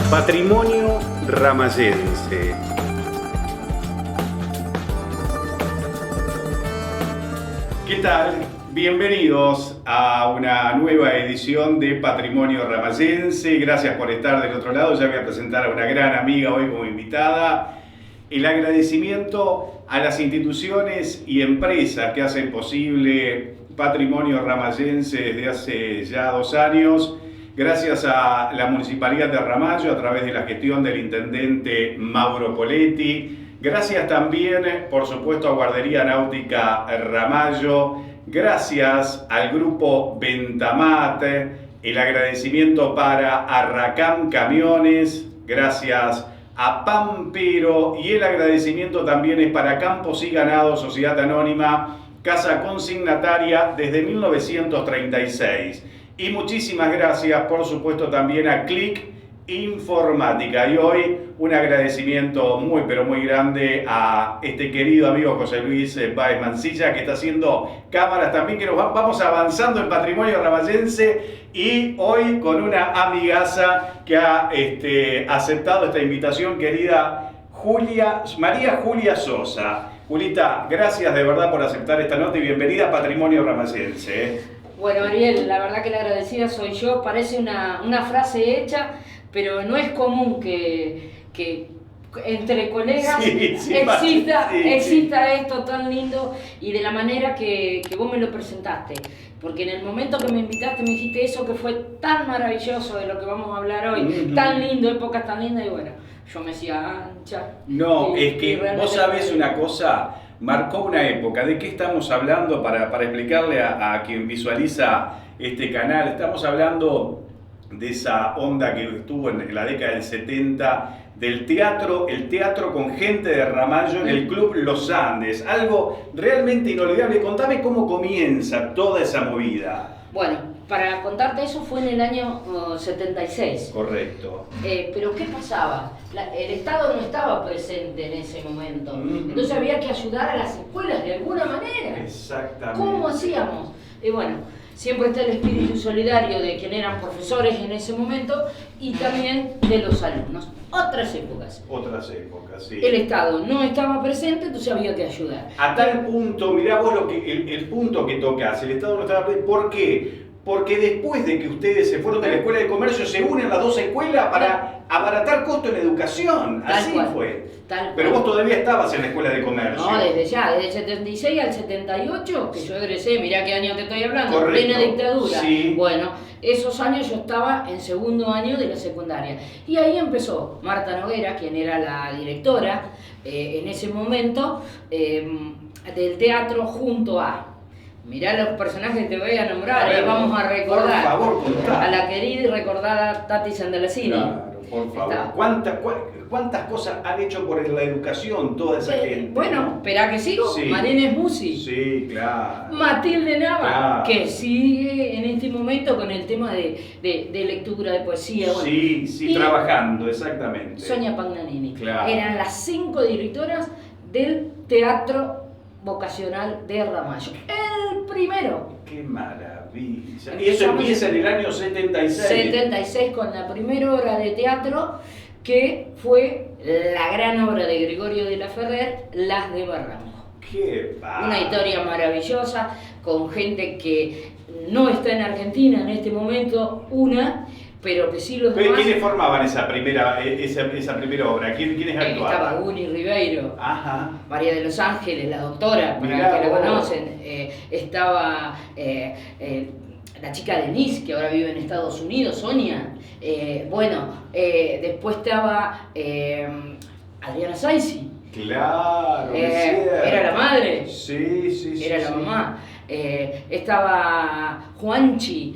Patrimonio Ramayense. ¿Qué tal? Bienvenidos a una nueva edición de Patrimonio Ramayense. Gracias por estar del otro lado. Ya voy a presentar a una gran amiga hoy como invitada. El agradecimiento a las instituciones y empresas que hacen posible Patrimonio Ramayense desde hace ya 2 años. Gracias a la Municipalidad de Ramallo a través de la gestión del intendente Mauro Poletti. Gracias también, por supuesto, a Guardería Náutica Ramallo. Gracias al grupo Ventamat. El agradecimiento para Arracam Camiones. Gracias a Pampero. Y el agradecimiento también es para Campos y Ganado, Sociedad Anónima, casa consignataria desde 1936. Y muchísimas gracias, por supuesto, también a Click Informática. Y hoy un agradecimiento muy, pero muy grande a este querido amigo José Luis Báez Mancilla, que está haciendo cámaras también, que nos vamos avanzando en Patrimonio Ramayense. Y hoy con una amigaza que ha aceptado esta invitación, querida María Julia Sosa. Julita, gracias de verdad por aceptar esta nota y bienvenida a Patrimonio Ramayense. Bueno, Ariel, la verdad que la agradecida soy yo. Parece una frase hecha, pero no es común que entre colegas exista esto tan lindo y de la manera que vos me lo presentaste. Porque en el momento que me invitaste me dijiste eso que fue tan maravilloso de lo que vamos a hablar hoy, tan lindo, épocas tan lindas, y bueno, yo me hacía ancha. No, es que vos sabés una cosa, marcó una época. ¿De qué estamos hablando? Para explicarle a quien visualiza este canal, estamos hablando de esa onda que estuvo en la década del 70, del teatro, el teatro con gente de Ramallo en el Club Los Andes, algo realmente inolvidable. Contame cómo comienza toda esa movida. Bueno, para contarte eso fue en el año 76. Correcto. Pero ¿qué pasaba? El Estado no estaba presente en ese momento. Entonces había que ayudar a las escuelas de alguna manera. Exactamente. ¿Cómo hacíamos? Y bueno, siempre está el espíritu solidario de quienes eran profesores en ese momento y también de los alumnos. Otras épocas. Otras épocas, sí. El Estado no estaba presente, entonces había que ayudar. A tal punto, mirá vos el punto que tocás, el Estado no estaba presente. ¿Por qué? Porque después de que ustedes se fueron de la Escuela de Comercio, se unen las dos escuelas para abaratar costos en educación. Así fue. Pero vos todavía estabas en la Escuela de Comercio. No, desde el 76 al 78, que yo egresé, mirá qué año te estoy hablando, Correcto. plena dictadura. Sí. Bueno, esos años yo estaba en segundo año de la secundaria. Y ahí empezó Marta Noguera, quien era la directora en ese momento del teatro, junto a... Mirá los personajes que te voy a nombrar, vamos a recordar. Por favor, contá. A la querida y recordada Tati Sandelasini. Claro, por favor. ¿Cuántas cosas han hecho por la educación toda esa gente? Bueno, espera que sigo. Sí. Marina Smusi. Sí, claro. Matilde Nava, Claro. que sigue en este momento con el tema de lectura, de poesía. Sí, y trabajando, exactamente. Sonia Pagnanini. Claro. Eran las 5 directoras del Teatro Vocacional de Ramallo. El primero. ¡Qué maravilla! Y eso empieza en el año 76. 76 con la primera obra de teatro que fue la gran obra de Gregorio de la Ferrer, Las de Barranco. ¡Qué va! Una historia maravillosa con gente que no está en Argentina en este momento, pero que sí los demás. ¿Quiénes formaban esa primera obra? ¿Quiénes actuaban? Estaba Guni Ribeiro, Ajá. María de los Ángeles, la doctora, para Mirá, los que la vos. conocen. Estaba la chica Denise, que ahora vive en Estados Unidos, Sonia. Después estaba Adriana Saisi. Claro, era la madre. Sí. Era la mamá. Estaba Juanchi,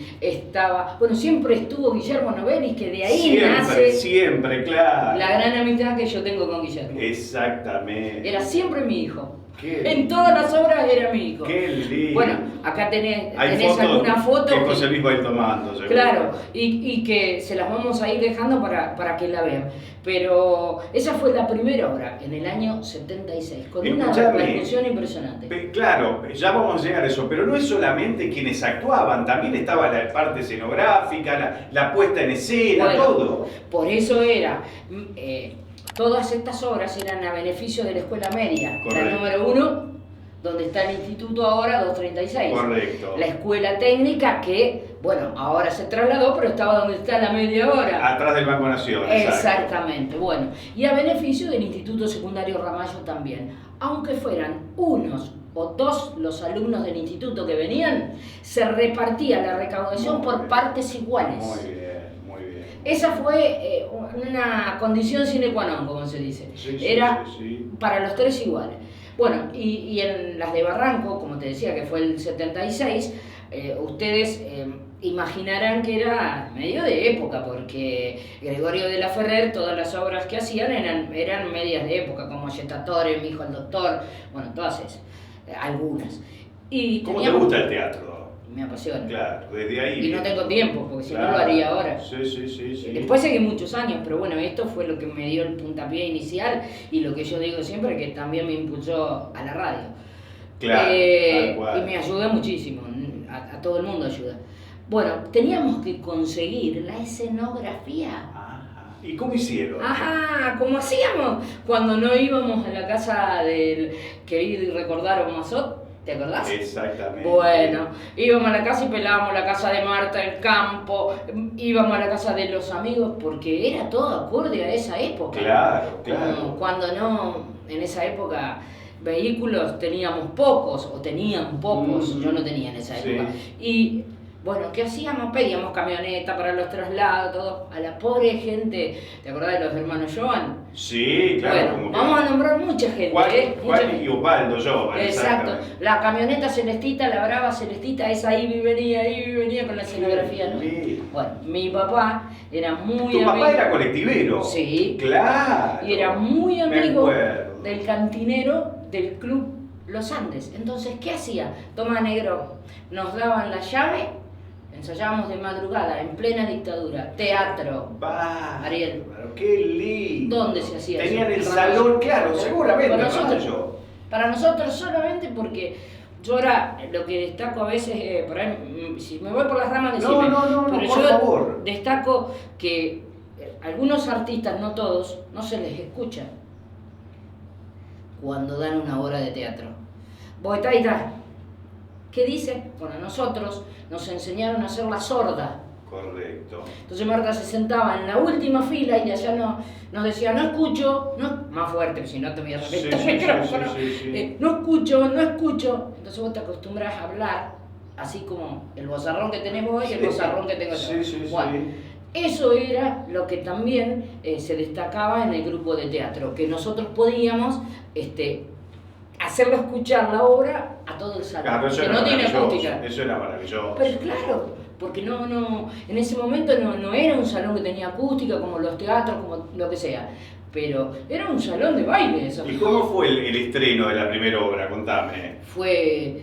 siempre estuvo Guillermo Novelis, que de ahí nace siempre, claro. la gran amistad que yo tengo con Guillermo. Exactamente. Era siempre mi hijo. En todas las obras era mi hijo. Qué lindo. Bueno, acá tenés Hay alguna foto que José Luis va a ir tomando, seguro. Claro, y que se las vamos a ir dejando para que la vean. Pero esa fue la primera obra, en el año 76, con una repercusión impresionante. Claro, ya vamos a llegar a eso, pero no es solamente quienes actuaban, también estaba la parte escenográfica, la puesta en escena, bueno, todo. Por eso era... todas estas obras eran a beneficio de la Escuela Media, la número 1, donde está el instituto ahora, 236. Correcto. La escuela técnica que, bueno, ahora se trasladó, pero estaba donde está la media hora. Atrás del Banco Nación. Exactamente, bueno. Y a beneficio del Instituto Secundario Ramallo también. Aunque fueran unos o dos los alumnos del instituto que venían, se repartía la recaudación por partes iguales. Muy bien. Esa fue una condición sine qua non, como se dice. Era para los tres iguales. Bueno, y en las de Barranco, como te decía, que fue el 76, ustedes imaginarán que era medio de época, porque Gregorio de la Ferrer, todas las obras que hacían eran medias de época, como Jettatore, Mi hijo el doctor, bueno, todas esas, algunas. ¿Cómo te gusta el teatro? Me apasiona. Claro, desde ahí. Y no tengo tiempo, porque si no lo haría ahora. Sí. Después seguí muchos años, pero bueno, esto fue lo que me dio el puntapié inicial y lo que yo digo siempre, que también me impulsó a la radio. Claro, tal cual. Y me ayuda muchísimo, a todo el mundo ayuda. Bueno, teníamos que conseguir la escenografía. ¿Y cómo hicieron? ¿Cómo hacíamos? Cuando no íbamos a la casa del querido y recordado Mazot. ¿Te acordás? Exactamente. Bueno, íbamos a la casa y pelábamos la casa de Marta, el campo, íbamos a la casa de los amigos, porque era todo acorde a esa época. Claro. Cuando no, en esa época, vehículos teníamos pocos, o tenían pocos, yo no tenía en esa época. Y bueno, ¿qué hacíamos? Pedíamos camioneta para los traslados, todo. A la pobre gente, ¿te acordás de los hermanos Joan? Sí, claro. Bueno, vamos a nombrar mucha gente. Juan y Osvaldo Joan. Exacto. La camioneta Celestita, la brava Celestita, esa iba y venía con la escenografía, ¿no? Sí. Bueno, mi papá era muy amigo. ¿Tu papá era colectivero? Sí. Claro. Y era muy amigo del cantinero del club Los Andes. Entonces, ¿qué hacía? Toma, negro, nos daban la llave. Ensayábamos de madrugada, en plena dictadura. Teatro. Ariel. ¡Qué lindo! ¿Dónde se hacía eso? Tenían el salón, claro, seguramente. Para nosotros solamente porque yo ahora lo que destaco a veces, por ahí, si me voy por las ramas, decime. No, pero por favor. Destaco que algunos artistas, no todos, no se les escucha cuando dan una obra de teatro. Vos está ahí. ¿Qué dice? Bueno, nosotros nos enseñaron a hacer la sorda. Correcto. Entonces Marta se sentaba en la última fila y de allá nos decía, no escucho, más fuerte, si no te voy a reventar el micrófono. No escucho. Entonces vos te acostumbras a hablar, así como el vozarrón que tenés vos y el vozarrón que tengo yo. Bueno, eso era lo que también se destacaba en el grupo de teatro, que nosotros podíamos hacerlo escuchar la obra a todo el salón, claro, que no tiene acústica. Eso era maravilloso. Pero claro, porque en ese momento no era un salón que tenía acústica como los teatros, como lo que sea, pero era un salón de baile. Eso. ¿Y cómo fue el estreno de la primera obra? Contame. Fue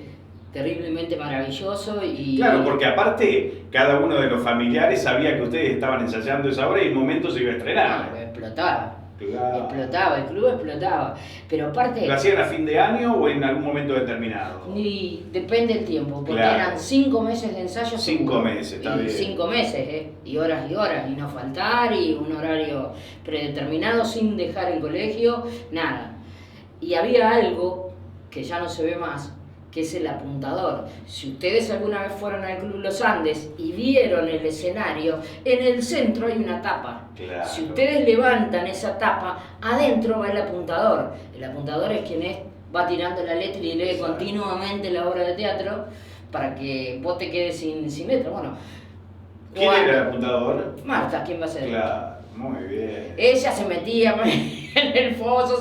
terriblemente maravilloso y... Claro, porque aparte cada uno de los familiares sabía que ustedes estaban ensayando esa obra y en un momento se iba a estrenar. Explotaba. Claro. Explotaba, el club explotaba. Pero aparte... ¿Lo hacían a fin de año o en algún momento determinado? Y depende del tiempo, porque eran 5 meses de ensayo. 5 meses, está bien. 5 meses, y horas, y no faltar, y un horario predeterminado sin dejar el colegio, nada. Y había algo que ya no se ve más, que es el apuntador. Si ustedes alguna vez fueron al Club Los Andes y vieron el escenario, en el centro hay una tapa. Claro. Si ustedes levantan esa tapa, adentro va el apuntador. El apuntador es quien va tirando la letra y lee continuamente la obra de teatro para que vos te quedes sin letra. Bueno, ¿quién era el apuntador? Marta, ¿quién va a ser? Claro, muy bien. Ella se metía en el foso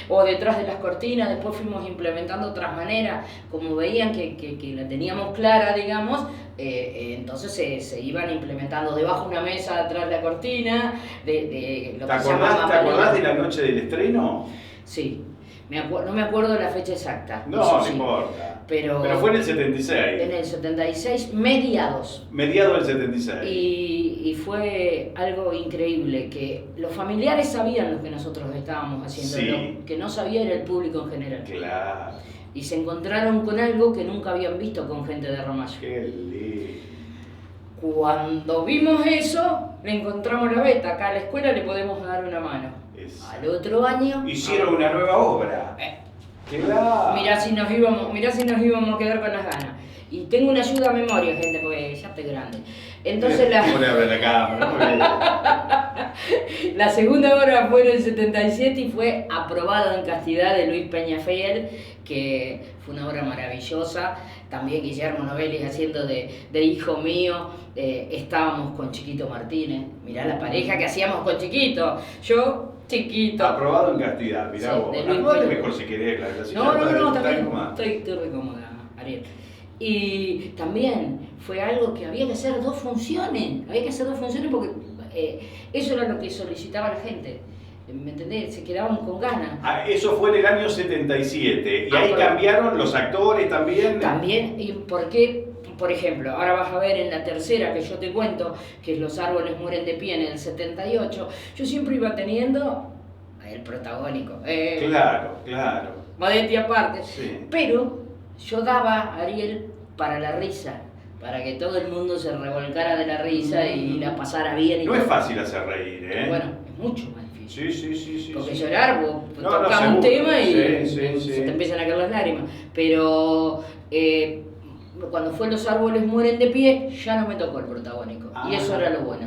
o detrás de las cortinas. Después fuimos implementando otras maneras, como veían que la teníamos clara, digamos, entonces se iban implementando debajo de una mesa, atrás de la cortina, de lo que ¿Te acordás de la noche del estreno? Sí, No me acuerdo la fecha exacta. No, eso no sí. importa. Pero fue en el 76. En el 76, mediados. Mediados del 76. Y fue algo increíble, que los familiares sabían lo que nosotros estábamos haciendo, Sí. lo que no sabía era el público en general. Claro. Y se encontraron con algo que nunca habían visto con gente de Ramallo. Qué lindo. Cuando vimos eso, le encontramos la beta. Acá a la escuela le podemos dar una mano. Al otro año... Hicieron una nueva obra. Claro. Mirá si nos íbamos a quedar con las ganas. Y tengo una ayuda a memoria, gente, porque ya estoy grande. Entonces ¿Cómo le abre la cámara? la segunda obra fue en el 77 y fue aprobada en castidad de Luis Peñafiel, que fue una obra maravillosa. También Guillermo Novelli haciendo de hijo mío. Estábamos con Chiquito Martínez. Mirá la pareja que hacíamos con Chiquito. Yo... Chiquito. Aprobado en castidad, mirá sí, vos. De Luis Aprobado mejor si querés, la No, está bien. Estoy re cómoda, Ariel. Y también fue algo que había que hacer 2 funciones. Había que hacer 2 funciones porque eso era lo que solicitaba la gente. ¿Me entendés? Se quedaban con ganas. Eso fue en el año 77. Y ahí cambiaron los actores también. También, ¿y por qué? Por ejemplo, ahora vas a ver en la tercera que yo te cuento, que es Los árboles mueren de pie en el 78, yo siempre iba teniendo el protagónico. Claro. Modestia aparte. Sí. Pero yo daba, Ariel, para la risa, para que todo el mundo se revolcara de la risa y la pasara bien. No es fácil hacer reír, ¿eh? Bueno, es mucho más difícil. Sí. Porque llorar, vos tocas un tema y sí. se te empiezan a caer las lágrimas. Pero... cuando fue Los árboles mueren de pie, ya no me tocó el protagónico. Y eso era lo bueno.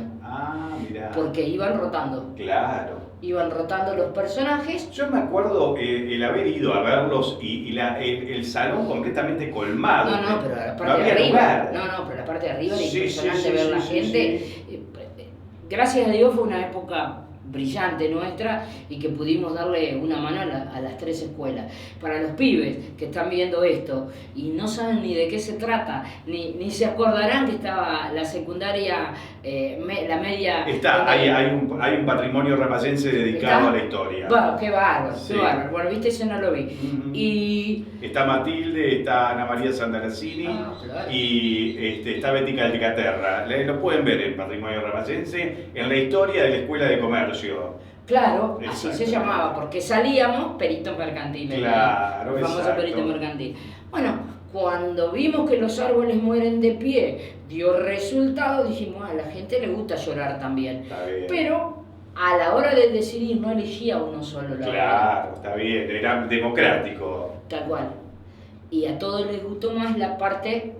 Mirá. Porque iban rotando. Claro. Iban rotando los personajes. Yo me acuerdo el haber ido a verlos y el salón completamente colmado. No, pero la parte no de había arriba. lugar. No, pero la parte de arriba era Sí, impresionante ver la gente. Gracias a Dios fue una época brillante nuestra y que pudimos darle una mano a las 3 escuelas. Para los pibes que están viendo esto y no saben ni de qué se trata, ni se acordarán que estaba la secundaria, la media... Hay un patrimonio ramayense dedicado a la historia. Bueno, qué bárbaro, Sí. qué bárbaro. Bueno, viste, ese no lo vi. Y... Está Matilde, está Ana María Santarazzini claro. y está Betty Caldicaterra. Lo pueden ver en Patrimonio Ramayense, en la historia de la Escuela de Comercio. Claro, así se llamaba, porque salíamos peritos mercantiles. Claro, el famoso exacto. perito mercantil. Bueno, cuando vimos que Los árboles mueren de pie, dio resultado, dijimos, a la gente le gusta llorar también. Está bien. Pero a la hora de decidir no elegía uno solo la Claro, está bien, era democrático. Tal cual. Y a todos les gustó más la parte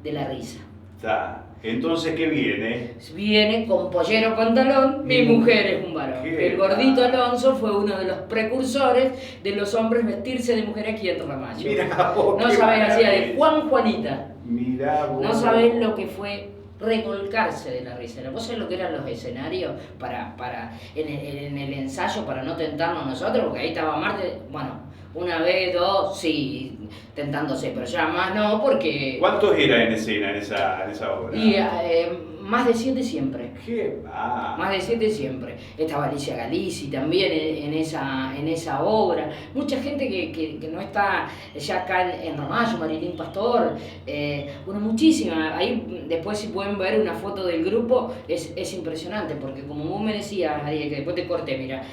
de la risa. Está. Entonces, ¿qué viene? Viene con pollero pantalón, mi mujer es un varón. El gordito Alonso fue uno de los precursores de los hombres vestirse de mujer aquí en Ramallo. Mirá vos, No qué sabés, hacía de maravilla. Juanita. Mirá vos. No sabés lo que fue revolcarse de la risa. ¿Vos sabés lo que eran los escenarios en el ensayo para no tentarnos nosotros? Porque ahí estaba Marte, bueno, una vez, 2, sí, tentándose, pero ya más no, porque... ¿Cuántos eran en escena en esa obra? Y más de 7 siempre. ¿Qué va? Más de 7 siempre. Estaba Alicia Galici también en esa obra. Mucha gente que no está ya acá en Ramallo, Marilyn Pastor. Bueno, muchísima. Ahí después si pueden ver una foto del grupo, es impresionante, porque como vos me decías, Ariel, que después te corté, mira.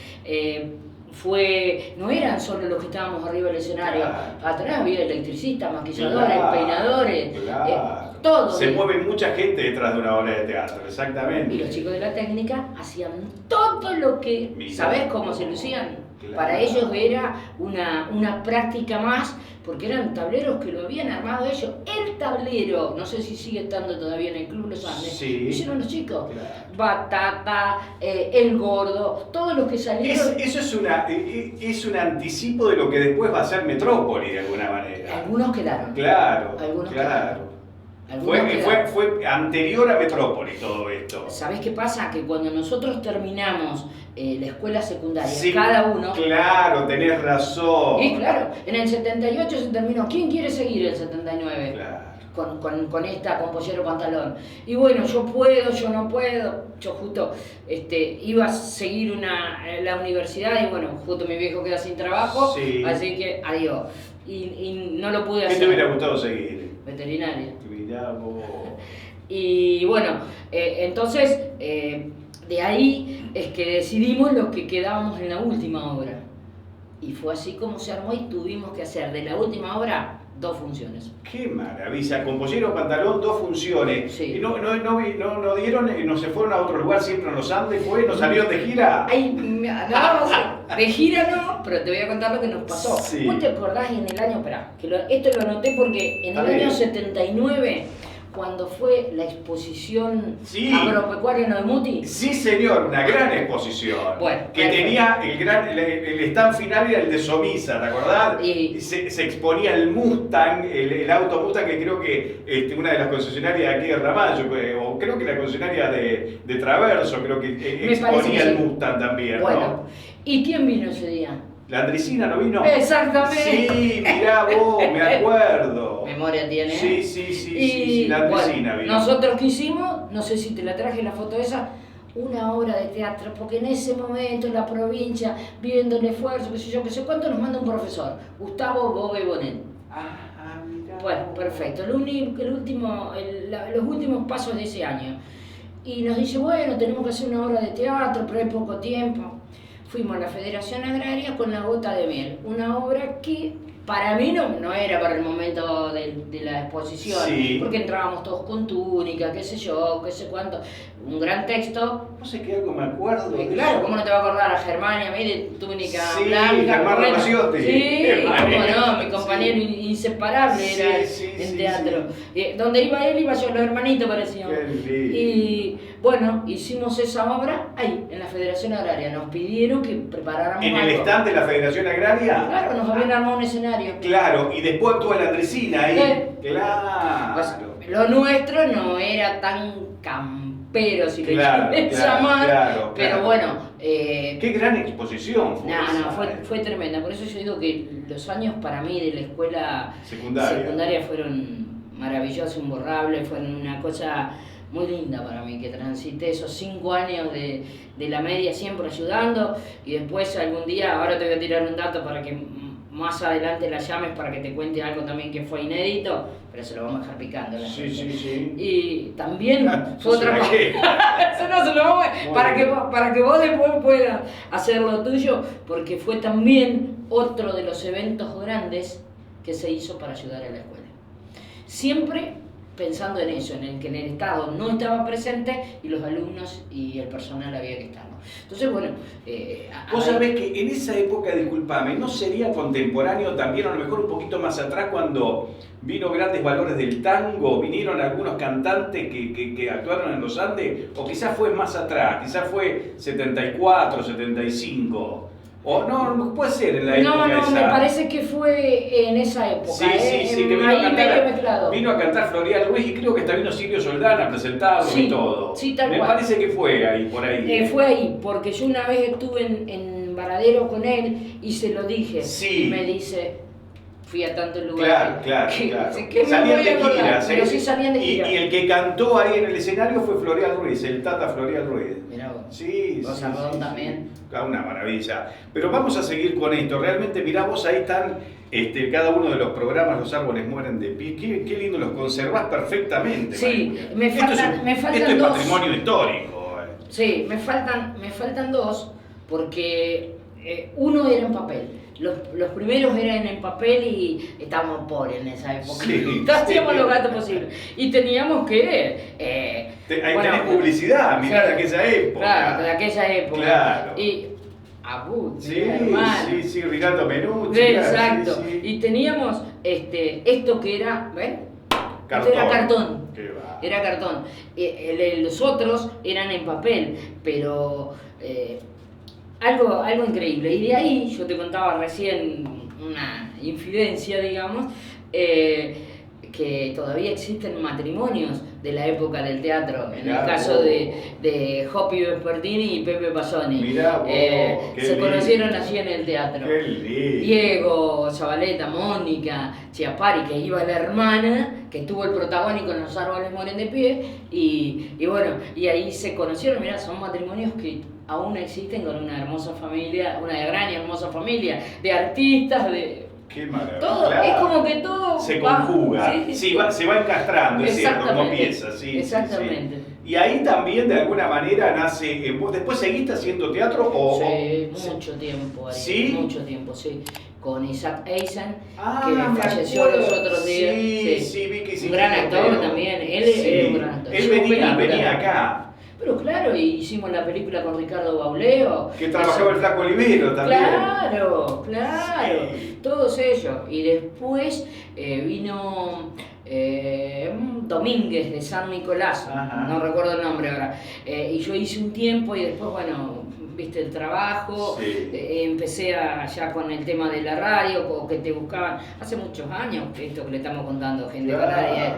No eran solo los que estábamos arriba del escenario, Claro. atrás había electricistas, maquilladores, Claro, peinadores, claro. todo. Se mueve mucha gente detrás de una obra de teatro, exactamente. Y los chicos de la técnica hacían todo lo que... Mirá. ¿Sabés cómo se lucían? Claro. Para ellos era una práctica más, porque eran tableros que lo habían armado ellos. El tablero, no sé si sigue estando todavía en el Club Los Andes, Sí. lo hicieron los chicos. Claro. Batata, El Gordo, todos los que salieron... Eso es un anticipo de lo que después va a ser Metrópoli, de alguna manera. Algunos quedaron. Claro, Algunos claro. Algunos quedaron. Fue anterior a Metrópoli todo esto. ¿Sabés qué pasa? Que cuando nosotros terminamos la escuela secundaria, Sí, cada uno... Claro, tenés razón. Y claro, en el 78 se terminó. ¿Quién quiere seguir el 79? Claro. Con pollero pantalón. Y bueno, yo puedo, yo no puedo. yo justo iba a seguir la universidad y bueno, justo mi viejo queda sin trabajo, Sí. así que adiós. Y no lo pude ¿Qué hacer. te hubiera gustado seguir? Veterinaria. Mirá vos. Y bueno, entonces de ahí es que decidimos los que quedábamos en la última obra. Y fue así como se armó y tuvimos que hacer de la última obra 2 funciones. Qué maravilla, con pollero pantalón, 2 funciones. Sí. ¿Y no dieron, no se fueron a otro lugar siempre en los Andes? ¿No salieron de gira? Ay, no, de gira no, pero te voy a contar lo que nos pasó. Sí. ¿Vos te acordás en el año, esto lo anoté porque en el año 79, cuando fue la exposición Sí. agropecuaria en Almuti? Sí, señor, una gran exposición. Bueno, que perfecto. tenía el stand final era el de Somisa, ¿te acordás? Y- Se exponía el Mustang, el auto Mustang, que creo que una de las concesionarias de aquí de Ramallo, o creo que la concesionaria de Traverso, creo que Me parece exponía que el sí. Mustang también, Bueno, ¿no? ¿y quién vino ese día? ¿La Andresina no vino? Exactamente. Sí, mirá vos, me acuerdo. Memoria tiene. Sí, sí, sí, Y sí, la Andresina bueno, vino. nosotros que hicimos, no sé si te la traje la foto esa, una obra de teatro, porque en ese momento en la provincia, viendo el esfuerzo, qué sé yo, qué sé cuánto, nos manda un profesor, Gustavo Bobe Bonet. Mirá. Bueno, perfecto, los últimos pasos de ese año. Y nos dice, bueno, tenemos que hacer una obra de teatro, pero hay poco tiempo. Fuimos a la Federación Agraria con La Gota de Miel, una obra que para mí no era para el momento de la exposición, Sí. porque entrábamos todos con túnica, qué sé yo, qué sé cuánto, un gran texto. No sé qué algo me acuerdo. de Claro, eso. ¿cómo no te va a acordar a Germán y a mí de túnica Sí, blanca? Germán bueno, Ramaciotti. sí, Germán. cómo no, mi compañero Sí. inseparable Sí, era sí, en sí, teatro. Donde iba él, iba yo, los hermanitos parecíamos. Qué lindo. Y bueno, hicimos esa obra ahí, en la Federación Agraria. Nos pidieron que preparáramos ¿En el algo. stand de la Federación Agraria? Claro, nos habían armado un escenario. Claro, y después actúa la Andresina ahí. Sí. Claro. Pues, lo nuestro no era tan campero, si Claro, le quieres claro, llamar, claro, pero claro. bueno. Qué gran exposición fue. No, esa, fue tremenda. Por eso yo digo que los años para mí de la escuela Secundaria. fueron maravillosos, imborrables, fueron una cosa muy linda para mí, que transité esos 5 años de la media siempre ayudando y después algún día, ahora te voy a tirar un dato para que más adelante la llames para que te cuente algo también que fue inédito, pero se lo vamos a dejar picando. la Sí, gente. sí, sí. Y también fue ¿Eso otra será cosa. qué? Eso no se lo vamos a... Muy para bien. para que vos después puedas hacer lo tuyo, porque fue también otro de los eventos grandes que se hizo para ayudar a la escuela. Siempre pensando en eso, en el que en el Estado no estaba presente y los alumnos y el personal había que estarlo. Entonces, bueno... Vos sabés que en esa época, disculpame, ¿no sería contemporáneo también, a lo mejor un poquito más atrás, cuando vino Grandes Valores del Tango, vinieron algunos cantantes que actuaron en los Andes? O quizás fue más atrás, quizás fue 74, 75. O no puede ser en la época No, esa. me parece que fue en esa época. Sí, que vino a, ahí medio mezclado. cantar, vino a cantar Florial Ruiz y creo que hasta vino Silvio Soldán a presentarlo Sí, y todo. sí, tal Me cual. parece que fue ahí, por ahí. Fue ahí, porque yo una vez estuve en Varadero con él y se lo dije. Sí. Y me dice, fui a tantos lugares. Claro. Que me Salían voy de a acordar, gira, pero sí salían de gira. Y el que cantó ahí en el escenario fue Florial Ruiz, el Tata Florial Ruiz. Mirá vos. Sí, Rosa Rodón también. Una maravilla. Pero vamos a seguir con esto. Realmente, mirá vos, ahí están cada uno de los programas, Los Árboles Mueren de Pie. Qué lindo, los conservás perfectamente. Sí, María. me faltan esto es dos. patrimonio histórico. Sí, me faltan 2, porque uno era en papel. Los primeros eran en papel y estábamos pobres en esa época. Sí, Hacíamos sí. lo gato posible. Y teníamos que... Ahí bueno, tenés publicidad, mirá sí, de aquella época. Claro, de aquella época. Claro. Y Abud, Sí, hermano. sí, Renato Menucci. Exacto. Sí, sí. Y teníamos esto que era, ¿ven? Cartón. Esto era cartón. Qué va. Era cartón. Los otros eran en papel, pero algo increíble. Y de ahí, yo te contaba recién una infidencia, digamos, que todavía existen matrimonios de la época del teatro, en Mirá el caso vos. de Hopi Vespertini y Pepe Pasoni. Mirá vos, qué se lindo. conocieron allí en el teatro. Qué lindo. Diego, Zabaleta, Mónica, Chiapari, que iba la hermana que tuvo el protagónico en Los árboles mueren de pie, y bueno, y ahí se conocieron. Mirá, son matrimonios que aún existen con una hermosa familia, una gran y hermosa familia de artistas, de... Qué maravilla. Todo, claro. Es como que todo se conjuga, sí, se va encastrando, es cierto, como piezas. Sí, exactamente. Sí. Y ahí también de alguna manera nace, vos después seguiste haciendo teatro Sí, mucho tiempo ahí, ¿Sí? mucho tiempo, sí. Con Isaac Eisen, me que falleció acuerdo. los otros días. Sí, vi que hiciste un gran actor pero... también, él es un gran actor. Él venía acá. Pero claro, y hicimos la película con Ricardo Bauleo. Que trabajaba el Flaco Olivero también. Claro, Sí. todos ellos. Y después vino Domínguez de San Nicolás, Ajá. no recuerdo el nombre ahora. Y yo hice un tiempo y después, bueno, viste el trabajo, empecé ya con el tema de la radio, o que te buscaban, hace muchos años, esto que le estamos contando, gente con nadie.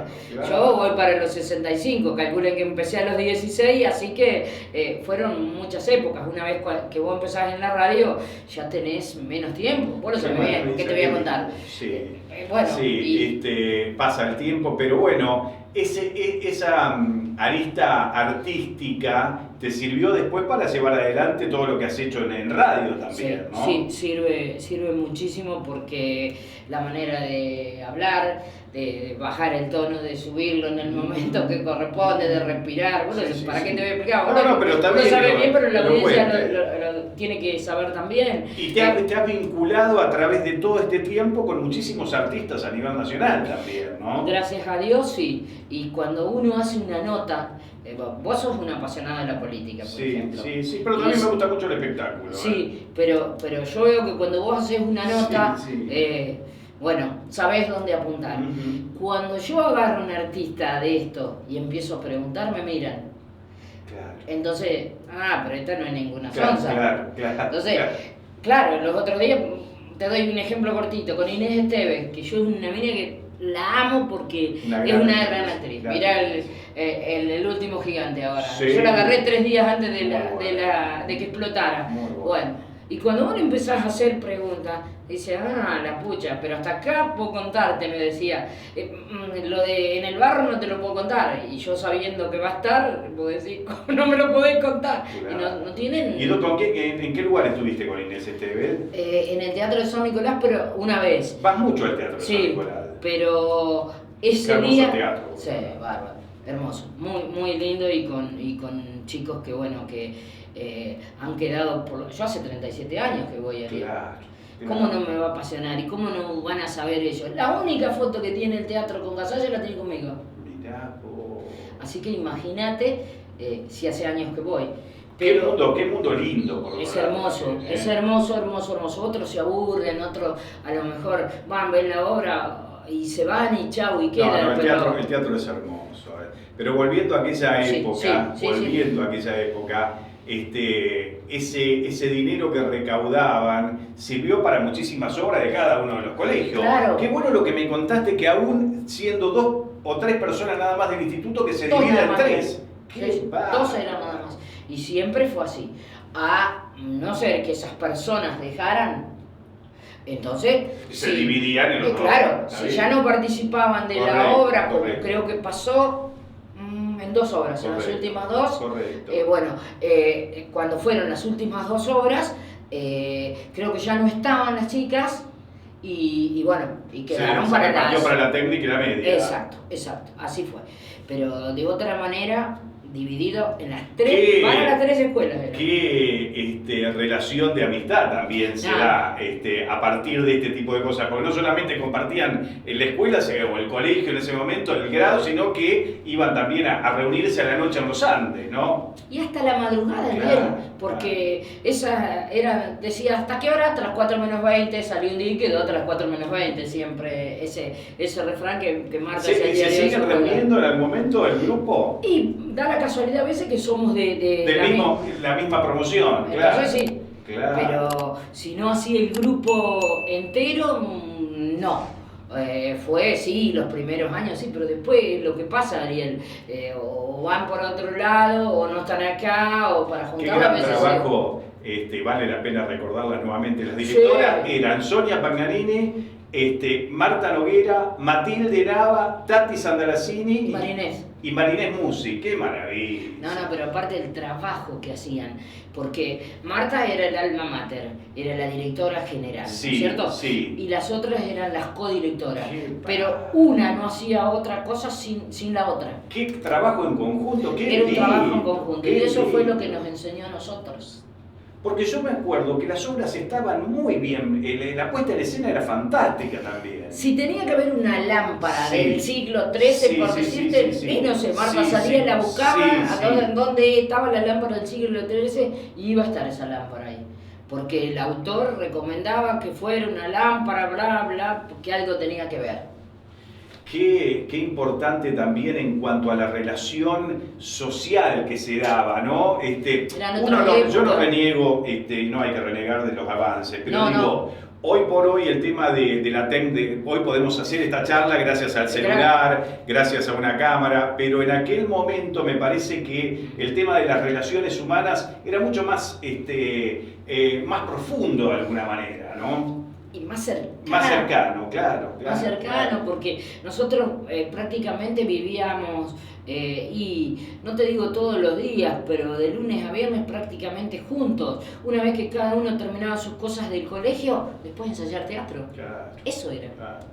Yo voy para los 65, calculen que empecé a los 16, así que fueron muchas épocas. Una vez que vos empezás en la radio, ya tenés menos tiempo, vos lo sabés bien, ¿qué te voy a contar? Sí, bueno, pasa el tiempo, pero bueno, esa arista artística te sirvió después para llevar adelante todo lo que has hecho en radio también, ¿no? Sí, sirve muchísimo porque la manera de hablar, de bajar el tono, de subirlo en el momento que corresponde, de respirar, bueno, ¿para qué te voy a explicar? No, pero está bien. Lo sabe bien, pero la audiencia lo lo tiene que saber también. Y te has vinculado a través de todo este tiempo con muchísimos artistas a nivel nacional también, ¿no? Gracias a Dios, sí. Y cuando uno hace una nota, vos sos una apasionada de la política, por ejemplo. Sí, pero también me gusta mucho el espectáculo. Sí, pero yo veo que cuando vos haces una nota, bueno, sabés dónde apuntar. Cuando yo agarro un artista de esto y empiezo a preguntar, me miran. Claro. Entonces, pero esta no es ninguna sonsa. Claro. Entonces, claro, los otros días, te doy un ejemplo cortito, con Inés Esteves, que yo es una mina que la amo porque es una gran actriz. Claro. Mirá el último gigante ahora. Sí. Yo la agarré 3 días antes de que explotara. Bueno, y cuando vos empezás a hacer preguntas, dice, la pucha, pero hasta acá puedo contarte, me decía. Lo de en el barro no te lo puedo contar. Y yo sabiendo que va a estar, vos decís, no me lo podés contar. Claro. Y no tienen... ¿Y en qué lugar estuviste con Inés Esteves? En el Teatro de San Nicolás, pero una vez. Vas mucho al Teatro de San Nicolás. Pero ese Qué día... teatro. Sí, bárbaro, hermoso, muy lindo y con chicos que, bueno, que han quedado... Yo hace 37 años que voy allí. Claro. ¿Cómo no me va a apasionar y cómo no van a saber ellos? La única foto que tiene el teatro con Gasalla la tiene conmigo. Mirá, Así que imagínate si hace años que voy. Qué mundo lindo, por es hermoso, es hermoso. Otros se aburren, otros a lo mejor ven la obra y se van y chau y quedan. El teatro es hermoso. Pero volviendo a aquella época, a aquella época, ese dinero que recaudaban sirvió para muchísimas obras de cada uno de los colegios. Claro. Qué bueno lo que me contaste, que aún siendo 2 o 3 personas nada más del instituto, que se divida en 3. 2 eran nada más. Y siempre fue así. A no ser que esas personas dejaran, entonces se dividían en los claro, si ya no participaban de la obra, como creo que pasó en 2 obras, en las últimas 2. Correcto. Cuando fueron las últimas 2 obras, creo que ya no estaban las chicas y bueno, y quedaron para la técnica y la media. Exacto, así fue. Pero de otra manera, dividido en las 3, para las 3 escuelas. Qué relación de amistad también se da a partir de este tipo de cosas, porque no solamente compartían en la escuela o el colegio en ese momento, el grado, sino que iban también a reunirse a la noche en los Andes, ¿no? Y hasta la madrugada, porque esa era, decía, ¿hasta qué hora? Hasta las 4 menos 20, salió un día y quedó hasta las 4 menos 20, siempre ese refrán que marca ¿Se siguen reuniendo en algún momento el grupo? Y da la casualidad a veces que somos de la misma promoción, claro. Entonces sí, claro. Pero si no así el grupo entero, no. Fue, sí, los primeros años, sí, pero después lo que pasa, Ariel, o van por otro lado, o no están acá, o para juntar a veces... Qué gran trabajo vale la pena recordarlas nuevamente. Las directoras eran Sonia Pagnanini, Marta Noguera, Matilde Nava, Tati Sandalacini y Marinés Musi. ¡Qué maravilla! No, pero aparte del trabajo que hacían, porque Marta era el alma mater, era la directora general, sí, ¿cierto? Sí. Y las otras eran las codirectoras, pero una no hacía otra cosa sin la otra. ¡Qué trabajo en conjunto! ¡Qué Era un lindo, trabajo en conjunto, y eso lindo. fue lo que nos enseñó a nosotros. Porque yo me acuerdo que las obras estaban muy bien, la puesta en escena era fantástica también. Si tenía que haber una lámpara del siglo XIII, Sí, por sí, decirte, sí. y no sé, Marta Sí, salía y sí, la buscaba, sí, en donde estaba la lámpara del siglo XIII, y iba a estar esa lámpara ahí. Porque el autor recomendaba que fuera una lámpara, bla, bla, que algo tenía que ver. Qué importante también en cuanto a la relación social que se daba, ¿no? Yo no reniego, no hay que renegar de los avances, pero digo, hoy por hoy el tema hoy podemos hacer esta charla gracias al celular, gracias a una cámara, pero en aquel momento me parece que el tema de las relaciones humanas era mucho más, más profundo de alguna manera, ¿no? Y más cercano. Más cercano, claro. Más cercano, porque nosotros prácticamente vivíamos, y no te digo todos los días, pero de lunes a viernes prácticamente juntos. Una vez que cada uno terminaba sus cosas del colegio, después ensayar teatro. Claro. Eso era. Claro.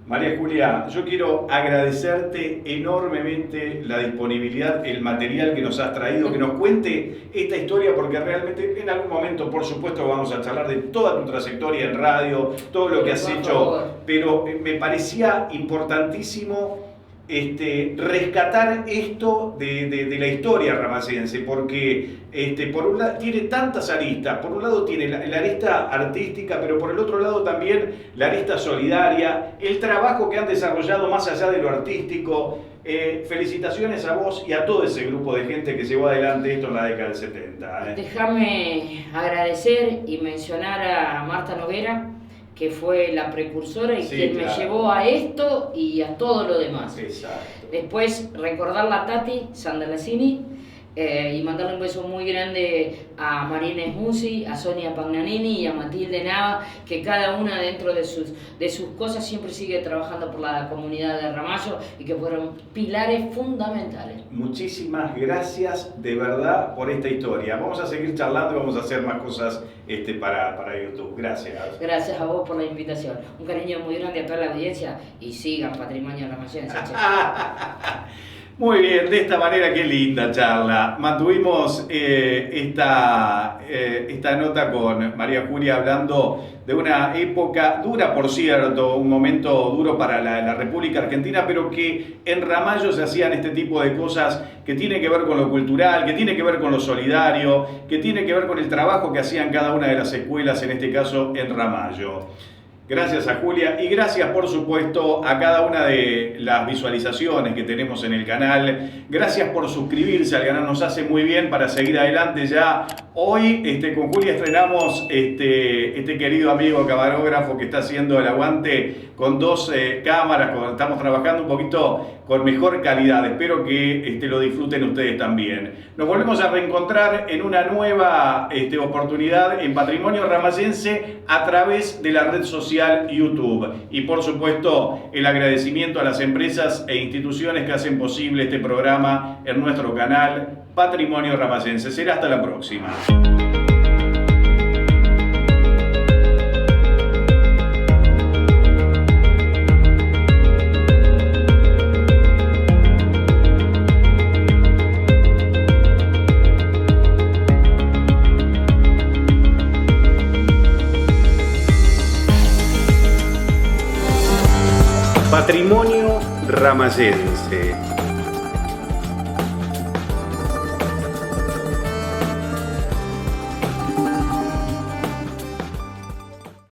María Julia, yo quiero agradecerte enormemente la disponibilidad, el material que nos has traído, que nos cuente esta historia, porque realmente en algún momento, por supuesto, vamos a charlar de toda tu trayectoria en radio, todo lo que has hecho, pero me parecía importantísimo rescatar esto de la historia ramazense, porque por un lado tiene tantas aristas. Por un lado tiene la arista artística, pero por el otro lado también la arista solidaria, el trabajo que han desarrollado más allá de lo artístico. Felicitaciones a vos y a todo ese grupo de gente que llevó adelante esto en la década del 70. Déjame agradecer y mencionar a Marta Noguera, que fue la precursora y quien me llevó a esto y a todo lo demás. Exacto. Después recordar a Tati Sandalacini y mandarle un beso muy grande a Marinés Musi, a Sonia Pagnanini y a Matilde Nava, que cada una dentro de sus cosas siempre sigue trabajando por la comunidad de Ramallo y que fueron pilares fundamentales. Muchísimas gracias de verdad por esta historia. Vamos a seguir charlando y vamos a hacer más cosas para YouTube. Gracias. Gracias a vos por la invitación. Un cariño muy grande a toda la audiencia y sigan Patrimonio Ramallense. Muy bien, de esta manera, qué linda charla. Mantuvimos esta nota con María Julia hablando de una época dura, por cierto, un momento duro para la República Argentina, pero que en Ramallo se hacían este tipo de cosas que tienen que ver con lo cultural, que tiene que ver con lo solidario, que tiene que ver con el trabajo que hacían cada una de las escuelas, en este caso en Ramallo. Gracias a Julia y gracias por supuesto a cada una de las visualizaciones que tenemos en el canal. Gracias por suscribirse al canal, nos hace muy bien para seguir adelante. Ya hoy con Julia estrenamos este querido amigo camarógrafo que está haciendo el aguante con dos cámaras, estamos trabajando un poquito con mejor calidad. Espero que lo disfruten ustedes también. Nos volvemos a reencontrar en una nueva oportunidad en Patrimonio Ramallense a través de la red social YouTube. Y por supuesto el agradecimiento a las empresas e instituciones que hacen posible este programa en nuestro canal Patrimonio Ramallense. Será hasta la próxima. Patrimonio Ramallense.